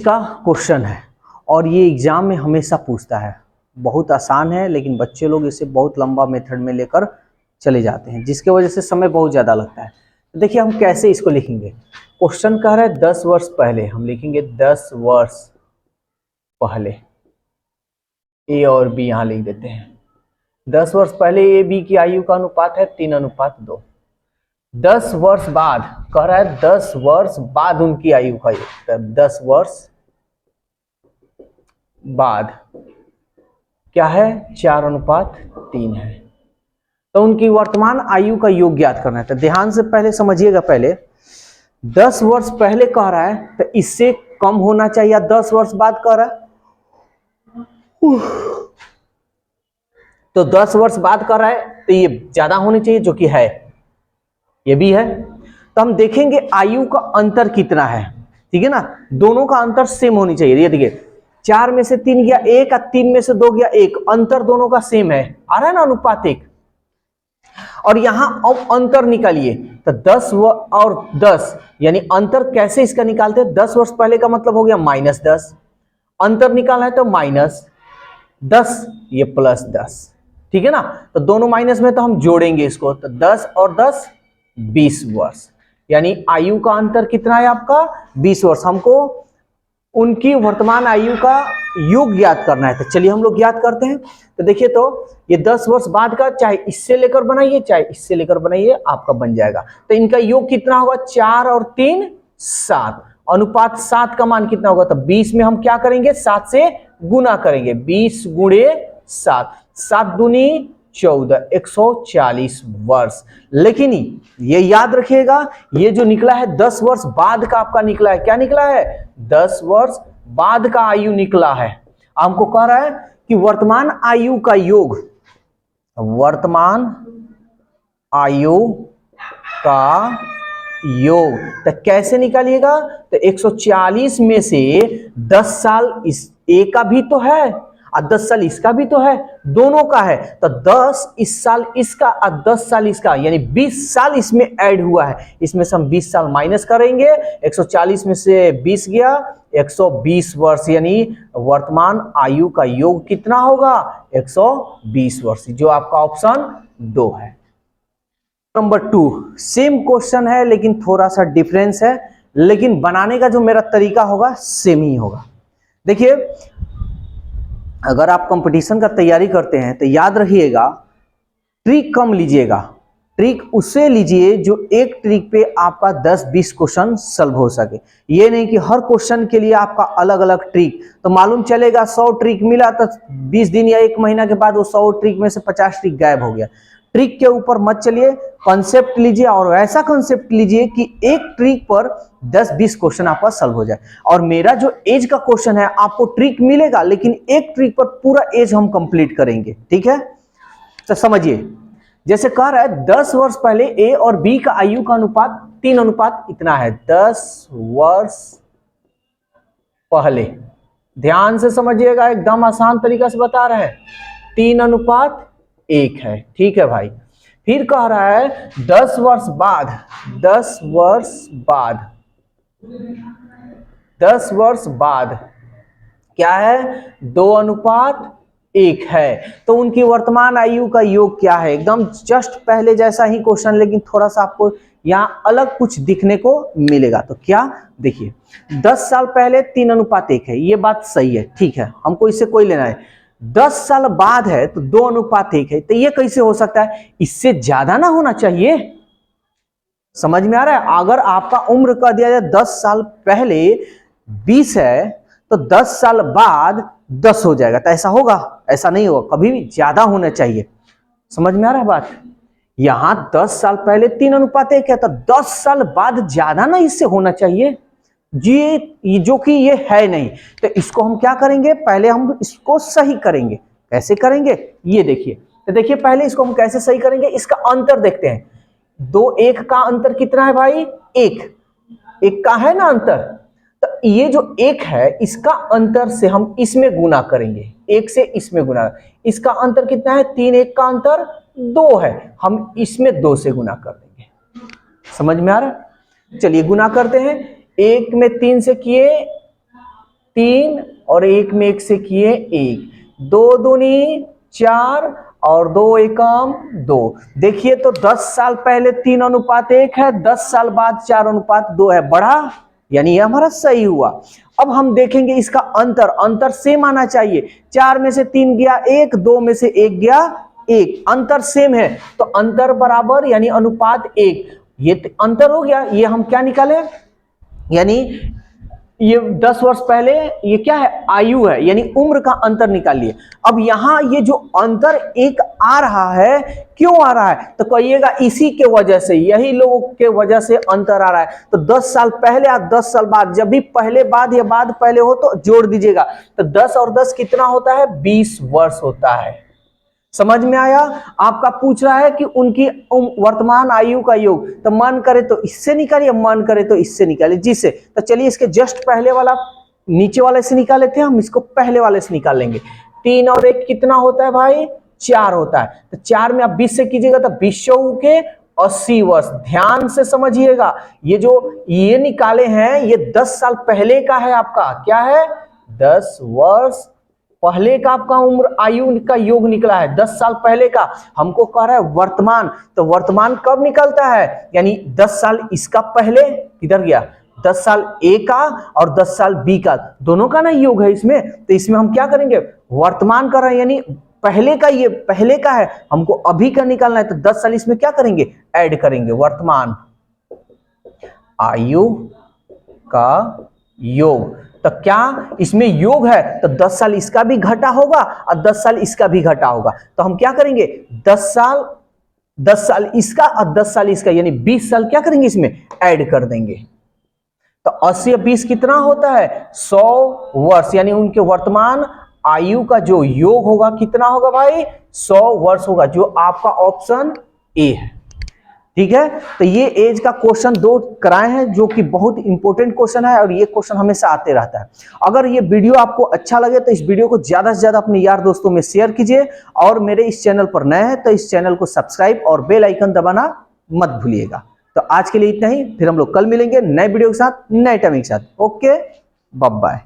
का क्वेश्चन है और ये एग्जाम में हमेशा पूछता है। बहुत आसान है लेकिन बच्चे लोग इसे बहुत लंबा मेथड में लेकर चले जाते हैं, जिसके वजह से समय बहुत ज़्यादा लगता है। तो देखिए हम कैसे इसको लिखेंगे। क्वेश्चन कह रहा है 10 वर्ष पहले, हम लिखेंगे 10 वर्ष पहले। ए और बी यहाँ लिख देते हैं। 10 वर्ष पहले ए बी की आयु का अनुपात है 3:2। 10 वर्ष बाद कह रहा है 10 वर्ष बाद उनकी आयु का योग, 10 वर्ष बाद क्या है 4:3 है। तो उनकी वर्तमान आयु का योग ज्ञात करना है। तो ध्यान से पहले समझिएगा। पहले 10 वर्ष पहले कह रहा है तो इससे कम होना चाहिए, 10 वर्ष बाद कह रहा है तो 10 वर्ष बाद कह रहा है तो ये ज्यादा होनी चाहिए, जो कि है, ये भी है। तो हम देखेंगे आयु का अंतर कितना है, ठीक है ना। दोनों का अंतर सेम होनी चाहिए। ये देखिए 4 में से 3 गया 1 और 3 में से 2 गया 1, अंतर दोनों का सेम है, आ रहा है ना अनुपात 1। और यहां अब अंतर निकालिए तो 10 और 10 यानी अंतर कैसे इसका निकालते हैं। 10 वर्ष पहले का मतलब हो गया -10, अंतर निकालना है तो -10 ये +10, ठीक है ना। तो दोनों माइनस में तो हम जोड़ेंगे इसको, तो 10 और 10 20 वर्ष, यानी आयु का अंतर कितना है आपका 20 वर्ष। हमको उनकी वर्तमान आयु का योग ज्ञात करना है। तो चलिए हम लोग ज्ञात करते हैं। तो देखिए तो ये 10 वर्ष बाद का, चाहे इससे लेकर बनाइए चाहे इससे लेकर बनाइए, आपका बन जाएगा। तो इनका योग कितना होगा 4 और 3 7, अनुपात 7 का मान कितना होगा। तो 20 में हम क्या करेंगे 7 से गुना करेंगे, 20 गुणे 7, 7 दूनी 14, 140 वर्ष। लेकिन ये याद रखिएगा ये जो निकला है 10 वर्ष बाद का आपका निकला है। क्या निकला है 10 वर्ष बाद का आयु निकला है। हमको कह रहा है कि वर्तमान आयु का योग, वर्तमान आयु का योग तो कैसे निकालिएगा। तो 140 में से 10 साल इस ए का भी तो है और 10 साल इसका भी तो है, दोनों का है। तो 10 इस साल इसका और 10 साल इसका, यानी 20 साल इसमें ऐड हुआ है। इसमें से हम 20 साल माइनस करेंगे, 140 में से 20 गया 120 वर्ष, यानी वर्तमान आयु का योग कितना होगा 120 वर्ष, जो आपका ऑप्शन 2 है। नंबर 2 सेम क्वेश्चन है लेकिन थोड़ा सा डिफरेंस है, लेकिन बनाने का जो मेरा तरीका होगा सेम ही होगा। देखिए अगर आप कंपटीशन का तैयारी करते हैं तो याद रखिएगा ट्रिक कम लीजिएगा, ट्रिक उससे लीजिए जो एक ट्रिक पे आपका 10-20 क्वेश्चन सॉल्व हो सके। ये नहीं कि हर क्वेश्चन के लिए आपका अलग अलग ट्रिक, तो मालूम चलेगा 100 ट्रिक मिला तो 20 दिन या 1 महीना के बाद वो 100 ट्रिक में से 50 ट्रिक गायब हो गया। ट्रिक के ऊपर मत चलिए, कॉन्सेप्ट लीजिए और ऐसा कॉन्सेप्ट लीजिए कि एक ट्रिक पर 10-20 क्वेश्चन आपका सॉल्व हो जाए। और मेरा जो एज का क्वेश्चन है आपको ट्रिक मिलेगा लेकिन एक ट्रिक पर पूरा एज हम कंप्लीट करेंगे, ठीक है। तो समझिए जैसे कह रहा है 10 वर्ष पहले ए और बी का आयु का अनुपात 3 इतना है। 10 वर्ष पहले, ध्यान से समझिएगा, एकदम आसान तरीका से बता रहे हैं, 3:1 है, ठीक है भाई। फिर कह रहा है 10 वर्ष बाद, 10 वर्ष बाद, 10 वर्ष बाद क्या है 2:1 है। तो उनकी वर्तमान आयु का योग क्या है। एकदम जस्ट पहले जैसा ही क्वेश्चन, लेकिन थोड़ा सा आपको यहां अलग कुछ दिखने को मिलेगा। तो क्या देखिए 10 साल पहले 3:1 है, ये बात सही है, ठीक है, हमको इससे कोई लेना है। 10 साल बाद है तो 2:1 है, तो ये कैसे हो सकता है, इससे ज्यादा ना होना चाहिए। समझ में आ रहा है। अगर आपका उम्र कह दिया जाए 10 साल पहले 20 है तो 10 साल बाद 10 हो जाएगा, तो ऐसा होगा, ऐसा नहीं होगा, कभी भी ज्यादा होना चाहिए। समझ में आ रहा है बात। यहां 10 साल पहले 3:1 है तो 10 साल बाद ज्यादा ना इससे होना चाहिए जी, जो कि ये है नहीं। तो इसको हम क्या करेंगे, पहले हम इसको सही करेंगे। कैसे करेंगे ये देखिए। तो देखिए पहले इसको हम कैसे सही करेंगे, इसका अंतर देखते हैं। 2:1 का अंतर कितना है भाई, 1 का है ना अंतर। तो ये जो 1 है इसका अंतर से हम इसमें गुना करेंगे, 1 से इसमें गुना। इसका अंतर कितना है 3:1 का अंतर 2 है, हम इसमें 2 से गुना कर देंगे। समझ में आ रहा है। चलिए गुना करते हैं, 1 में 3 से किए 3 और 1 में 1 से किए 1, 2 दूनी 4 और 2 एकम 2। देखिए तो 10 साल पहले 3:1 है, 10 साल बाद 4:2 है, बढ़ा, यानी ये हमारा सही हुआ। अब हम देखेंगे इसका अंतर सेम आना चाहिए। 4 में से 3 गया 1, 2 में से 1 गया 1, अंतर सेम है तो अंतर बराबर यानी अनुपात 1। ये अंतर हो गया। ये हम क्या निकाले, यानी ये 10 वर्ष पहले ये क्या है, आयु है, यानी उम्र का अंतर निकालिए। अब यहां ये जो अंतर 1 आ रहा है, क्यों आ रहा है, तो कहिएगा इसी के वजह से, यही लोगों के वजह से अंतर आ रहा है। तो 10 साल पहले या 10 साल बाद, जब भी पहले बाद या बाद पहले हो तो जोड़ दीजिएगा। तो 10 और 10 कितना होता है, 20 वर्ष होता है। समझ में आया। आपका पूछ रहा है कि उनकी वर्तमान आयु का योग, तो मन करे तो इससे निकालिए, मन करे तो इससे निकालिए, जिससे, तो चलिए इसके जस्ट पहले वाला नीचे वाले से निकाल लेते हैं, हम इसको पहले वाले से निकाल लेंगे। 3 और 1 कितना होता है भाई, 4 होता है। तो 4 में आप 20 से कीजिएगा तो 20 के 80 वर्ष। ध्यान से समझिएगा, ये जो ये निकाले हैं ये 10 साल पहले का है आपका, क्या है, 10 वर्ष पहले का आपका उम्र आयु का योग निकला है, 10 साल पहले का। हमको कह रहा है वर्तमान, तो वर्तमान कब निकलता है, यानी 10 साल इसका पहले, किधर गया, 10 साल ए का और 10 साल बी का, दोनों का ना योग है इसमें। तो इसमें हम क्या करेंगे, वर्तमान कर रहे हैं, यानी पहले का, ये पहले का है, हमको अभी का निकालना है, तो 10 साल इसमें क्या करेंगे, ऐड करेंगे, वर्तमान आयु का योग। तो क्या इसमें योग है, तो 10 साल इसका भी घटा होगा और 10 साल इसका भी घटा होगा। तो हम क्या करेंगे, 10 साल इसका और 10 साल इसका, यानी 20 साल क्या करेंगे इसमें ऐड कर देंगे। तो 80 और 20 कितना होता है, 100 वर्ष, यानी उनके वर्तमान आयु का जो योग होगा कितना होगा भाई, 100 वर्ष होगा, जो आपका ऑप्शन ए है। ठीक है। तो ये एज का क्वेश्चन 2 कराए हैं, जो कि बहुत इंपॉर्टेंट क्वेश्चन है और ये क्वेश्चन हमेशा आते रहता है। अगर ये वीडियो आपको अच्छा लगे तो इस वीडियो को ज्यादा से ज्यादा अपने यार दोस्तों में शेयर कीजिए, और मेरे इस चैनल पर नए हैं तो इस चैनल को सब्सक्राइब और बेल आइकन दबाना मत भूलिएगा। तो आज के लिए इतना ही, फिर हम लोग कल मिलेंगे नए वीडियो के साथ, नए टाइमिंग के साथ। Okay, bye bye.